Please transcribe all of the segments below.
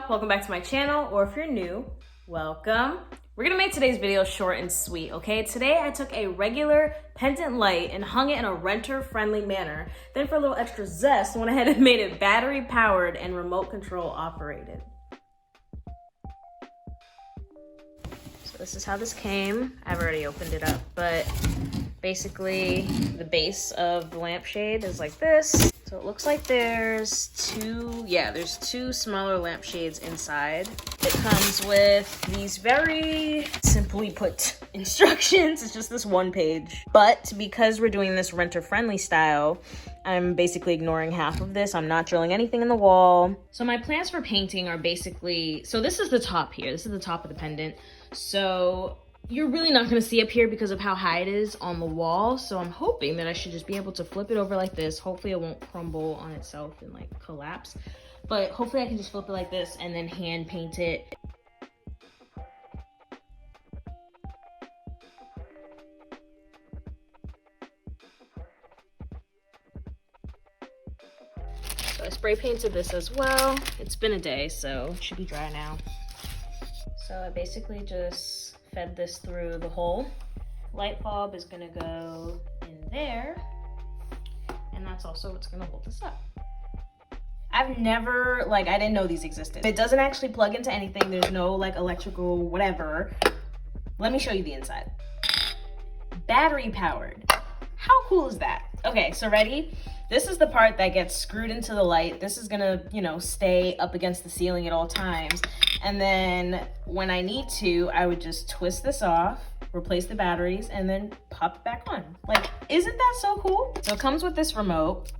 welcome back to my channel, or if you're new, welcome. We're gonna make today's video short and sweet, okay? Today I took a regular pendant light and hung it in a renter-friendly manner. Then for a little extra zest, I went ahead and made it battery powered and remote control operated. So this is how this came. I've already opened it up, but basically the base of the lampshade is like this. So it looks like there's two smaller lampshades inside. It comes with these very simply put instructions. It's just this one page. But because we're doing this renter-friendly style, I'm basically ignoring half of this. I'm not drilling anything in the wall. So my plans for painting are basically, so this is the top here. This is the top of the pendant. So you're really not gonna see up here because of how high it is on the wall. So I'm hoping that I should just be able to flip it over like this. Hopefully it won't crumble on itself and like collapse. But hopefully I can just flip it like this and then hand paint it. So I spray painted this as well. It's been a day, so it should be dry now. So I basically just fed this through the hole. Light bulb is gonna go in there, and that's also what's gonna hold this up. I've never, I didn't know these existed. It doesn't actually plug into anything. There's no electrical whatever. Let me show you the inside. Battery powered. How cool is that? Okay, so ready? This is the part that gets screwed into the light. This is gonna, stay up against the ceiling at all times. And then when I need to, I would just twist this off, replace the batteries, and then pop it back on. Isn't that so cool? So it comes with this remote.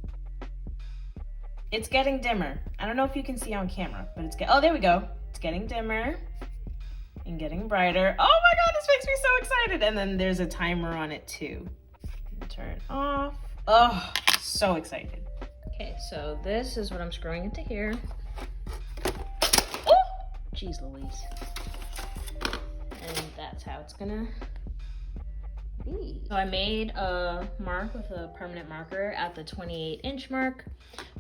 It's getting dimmer. I don't know if you can see on camera, but oh, there we go. It's getting dimmer and getting brighter. Oh my God, this makes me so excited. And then there's a timer on it too. Turn off. Oh, so excited. Okay, so this is what I'm screwing into here. Jeez Louise. And that's how it's gonna be. So I made a mark with a permanent marker at the 28-inch mark.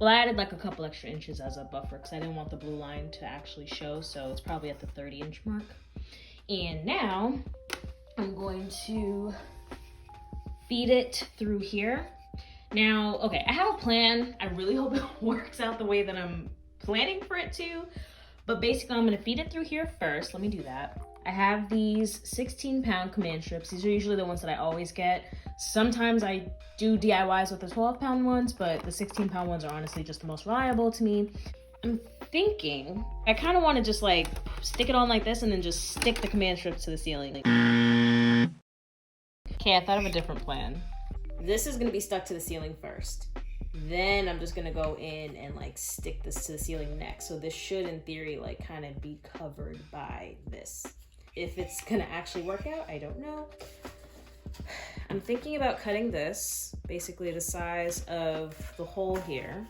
Well, I added a couple extra inches as a buffer because I didn't want the blue line to actually show, so it's probably at the 30-inch mark. And now I'm going to feed it through here. Now, okay, I have a plan. I really hope it works out the way that I'm planning for it to. But basically, I'm gonna feed it through here first. Let me do that. I have these 16-pound command strips. These are usually the ones that I always get. Sometimes I do DIYs with the 12-pound ones, but the 16-pound ones are honestly just the most reliable to me. I'm thinking, I kind of want to just stick it on like this and then just stick the command strips to the ceiling. Okay, I thought of a different plan. This is gonna be stuck to the ceiling first. Then I'm just gonna go in and stick this to the ceiling next. So this should, in theory, kind of be covered by this. If it's gonna actually work out, I don't know. I'm thinking about cutting this, basically the size of the hole here.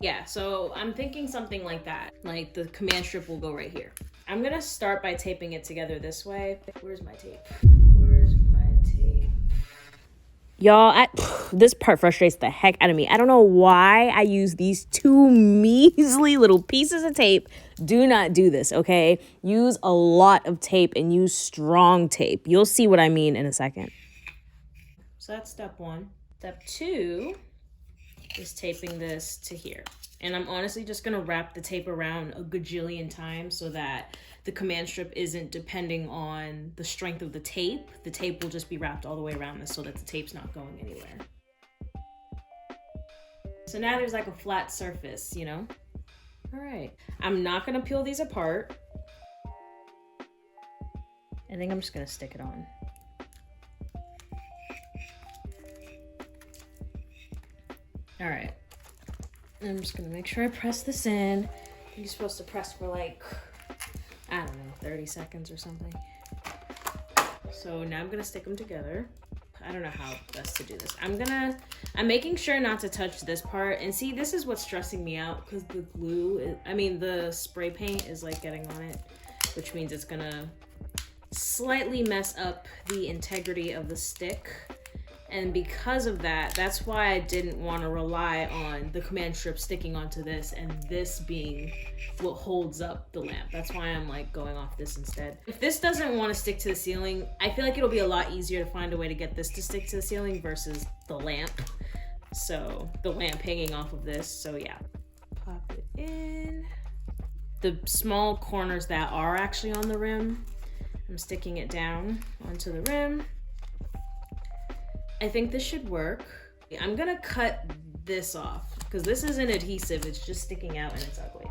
Yeah, so I'm thinking something like that. The command strip will go right here. I'm gonna start by taping it together this way. Where's my tape? Y'all, this part frustrates the heck out of me. I don't know why I use these two measly little pieces of tape. Do not do this, okay? Use a lot of tape and use strong tape. You'll see what I mean in a second. So that's step one. Step two is taping this to here. And I'm honestly just gonna wrap the tape around a gajillion times so that the command strip isn't depending on the strength of the tape. The tape will just be wrapped all the way around this so that the tape's not going anywhere. So now there's a flat surface, All right, I'm not gonna peel these apart. I think I'm just gonna stick it on. All right. I'm just gonna make sure I press this in. You're supposed to press for I don't know, 30 seconds or something. So now I'm gonna stick them together. I don't know how best to do this. I'm making sure not to touch this part. And see, this is what's stressing me out because the the spray paint is getting on it, which means it's gonna slightly mess up the integrity of the stick. And because of that, that's why I didn't want to rely on the command strip sticking onto this and this being what holds up the lamp. That's why I'm like going off this instead. If this doesn't want to stick to the ceiling, I feel like it'll be a lot easier to find a way to get this to stick to the ceiling versus the lamp. So the lamp hanging off of this, so yeah. Pop it in. The small corners that are actually on the rim, I'm sticking it down onto the rim. I think this should work. I'm gonna cut this off because this isn't adhesive, it's just sticking out and it's ugly.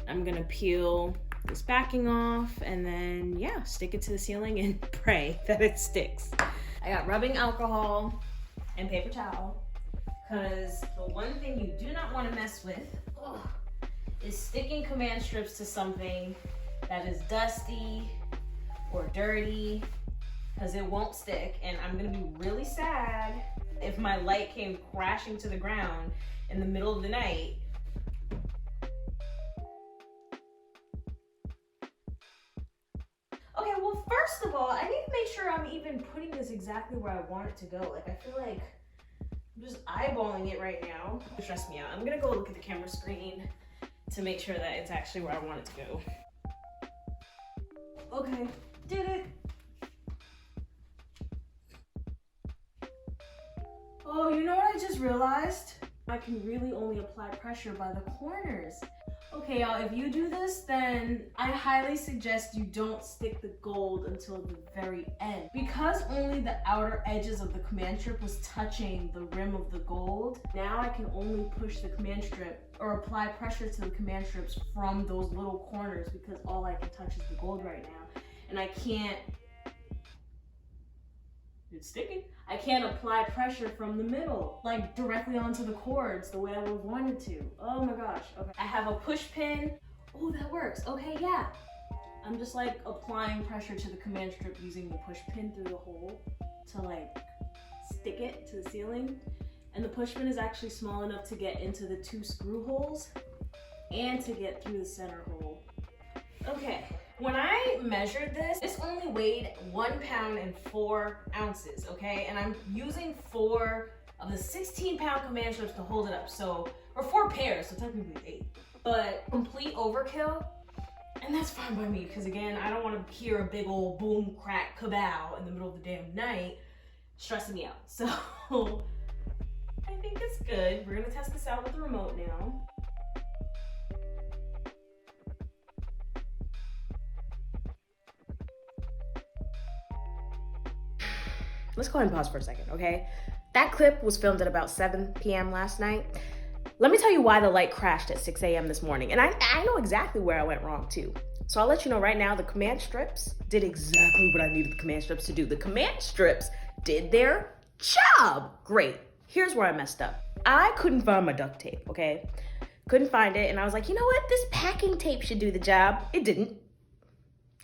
I'm gonna peel this backing off and then, yeah, stick it to the ceiling and pray that it sticks. I got rubbing alcohol and paper towel because the one thing you do not want to mess with is sticking command strips to something that is dusty or dirty, because it won't stick. And I'm gonna be really sad if my light came crashing to the ground in the middle of the night. Okay, well, first of all, I need to make sure I'm even putting this exactly where I want it to go. Like, I feel like I'm just eyeballing it right now. It stressed me out. I'm gonna go look at the camera screen to make sure that it's actually where I want it to go. Okay, did it. Oh, you know what I just realized? I can really only apply pressure by the corners. Okay, y'all, if you do this, then I highly suggest you don't stick the gold until the very end. Because only the outer edges of the command strip was touching the rim of the gold, now I can only push the command strip or apply pressure to the command strips from those little corners because all I can touch is the gold right now. And I can't, it's sticking. I can't apply pressure from the middle, like directly onto the cords the way I would have wanted to. Oh my gosh, okay. I have a push pin. Oh, that works, okay, yeah. I'm just like applying pressure to the command strip using the push pin through the hole to like stick it to the ceiling. And the push pin is actually small enough to get into the 2 screw holes and to get through the center hole. Okay. When I measured this, this only weighed 1 pound and 4 ounces, okay? And I'm using 4 of the 16-pound command strips to hold it up, so, or 4 pairs, so technically 8. But complete overkill, and that's fine by me, because again, I don't want to hear a big old boom, crack, kabow in the middle of the damn night, stressing me out. So, I think it's good. We're gonna test this out with the remote now. Let's go ahead and pause for a second, okay? That clip was filmed at about 7 p.m. last night. Let me tell you why the light crashed at 6 a.m. this morning. And I know exactly where I went wrong too. So I'll let you know right now, the command strips did exactly what I needed the command strips to do. The command strips did their job. Great. Here's where I messed up. I couldn't find my duct tape, okay? Couldn't find it. And I was like, you know what? This packing tape should do the job. It didn't.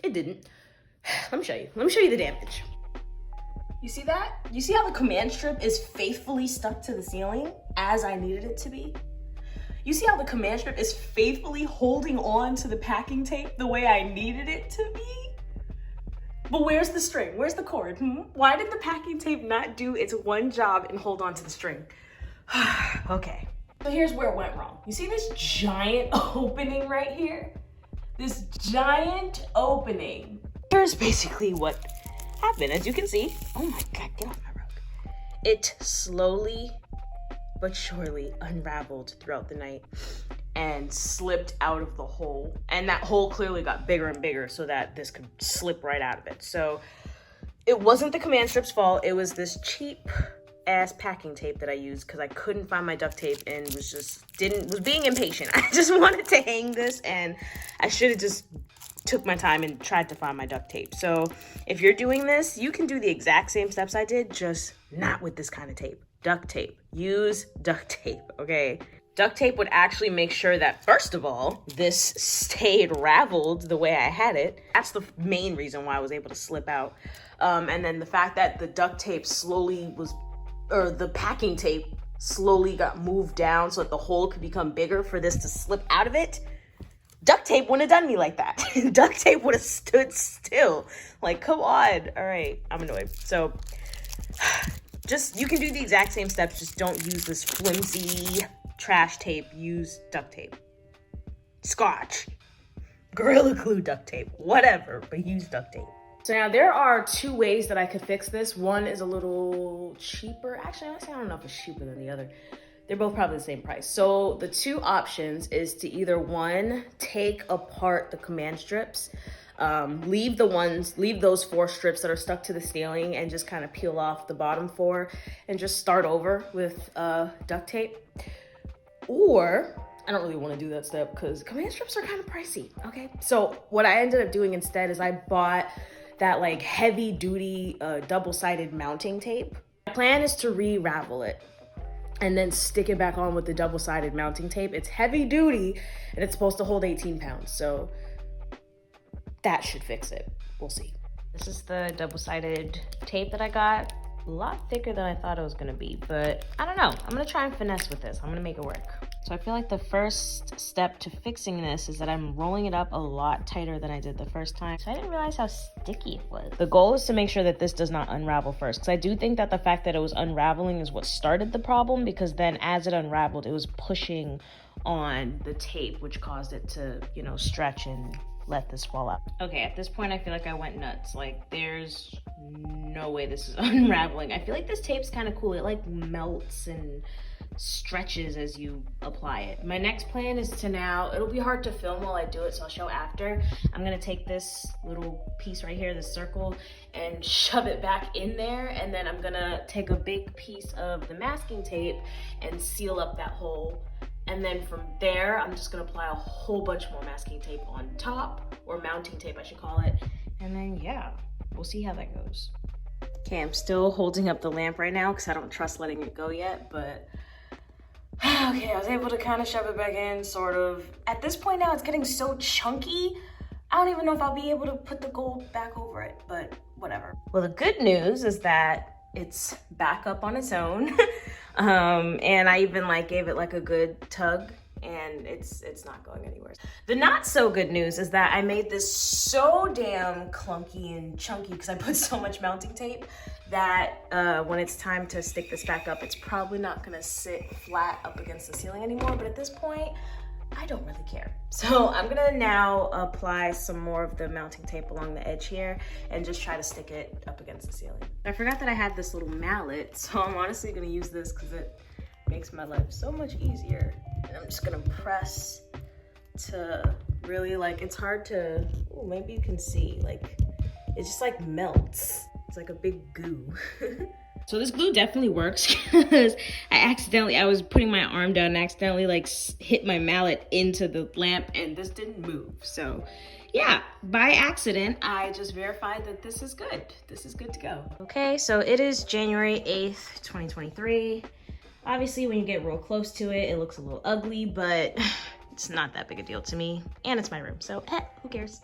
It didn't. Let me show you. Let me show you the damage. You see that? You see how the command strip is faithfully stuck to the ceiling as I needed it to be? You see how the command strip is faithfully holding on to the packing tape the way I needed it to be? But where's the string? Where's the cord? Why did the packing tape not do its one job and hold on to the string? Okay. So here's where it went wrong. You see this giant opening right here? This giant opening. Here's basically what happened. As you can see, oh my God, get off my rug. It slowly but surely unraveled throughout the night and slipped out of the hole. And that hole clearly got bigger and bigger so that this could slip right out of it. So it wasn't the command strip's fault. It was this cheap ass packing tape that I used because I couldn't find my duct tape and was being impatient. I just wanted to hang this and I should have just took my time and tried to find my duct tape. So if you're doing this, you can do the exact same steps I did, just not with this kind of tape. Duct tape. Use duct tape, okay? Duct tape would actually make sure that, first of all, this stayed raveled the way I had it. That's the main reason why I was able to slip out. And then the fact that the duct tape the packing tape slowly got moved down so that the hole could become bigger for this to slip out of it. Duct tape wouldn't have done me like that. Duct tape would have stood still. Like, come on. All right, I'm annoyed. So just, you can do the exact same steps, just don't use this flimsy trash tape. Use duct tape. Scotch. Gorilla Glue duct tape. Whatever, but use duct tape. So now there are two ways that I could fix this. One is a little cheaper. Actually, honestly, I don't know if it's cheaper than the other. They're both probably the same price. So the two options is to either one, take apart the command strips, leave those 4 strips that are stuck to the ceiling and just kind of peel off the bottom 4 and just start over with duct tape. Or, I don't really want to do that step because command strips are kind of pricey, okay? So what I ended up doing instead is I bought that like heavy duty double-sided mounting tape. My plan is to re-ravel it and then stick it back on with the double-sided mounting tape. It's heavy duty and it's supposed to hold 18 pounds. So that should fix it. We'll see. This is the double-sided tape that I got. A lot thicker than I thought it was gonna be, but I don't know. I'm gonna try and finesse with this. I'm gonna make it work. So I feel like the first step to fixing this is that I'm rolling it up a lot tighter than I did the first time. So I didn't realize how sticky it was. The goal is to make sure that this does not unravel first, because I do think that the fact that it was unraveling is what started the problem, because then as it unraveled, it was pushing on the tape, which caused it to, you know, stretch and let this fall out. Okay, at this point, I feel like I went nuts. Like, there's no way this is unraveling. I feel like this tape's kind of cool. It like melts and stretches as you apply it. My next plan is to now, it'll be hard to film while I do it, so I'll show after. I'm gonna take this little piece right here, this circle, and shove it back in there, and then I'm gonna take a big piece of the masking tape and seal up that hole. And then from there, I'm just gonna apply a whole bunch more masking tape on top, or mounting tape, I should call it. And then yeah, we'll see how that goes. Okay, I'm still holding up the lamp right now because I don't trust letting it go yet, but okay, I was able to kind of shove it back in, sort of. At this point now, it's getting so chunky, I don't even know if I'll be able to put the gold back over it, but whatever. Well, the good news is that it's back up on its own. And I even like gave it like a good tug, and it's not going anywhere. The not so good news is that I made this so damn clunky and chunky because I put so much mounting tape that when it's time to stick this back up, it's probably not gonna sit flat up against the ceiling anymore. But at this point, I don't really care. So I'm gonna now apply some more of the mounting tape along the edge here and just try to stick it up against the ceiling. I forgot that I had this little mallet, so I'm honestly gonna use this because it makes my life so much easier. And I'm just gonna press to really, like, it's hard to, ooh, maybe you can see, like, it just like melts. It's like a big goo. So this glue definitely works because I was putting my arm down and accidentally like hit my mallet into the lamp and this didn't move. So yeah, by accident, I just verified that this is good. This is good to go. Okay, so it is January 8th, 2023. Obviously, when you get real close to it, it looks a little ugly, but it's not that big a deal to me. And it's my room, so who cares?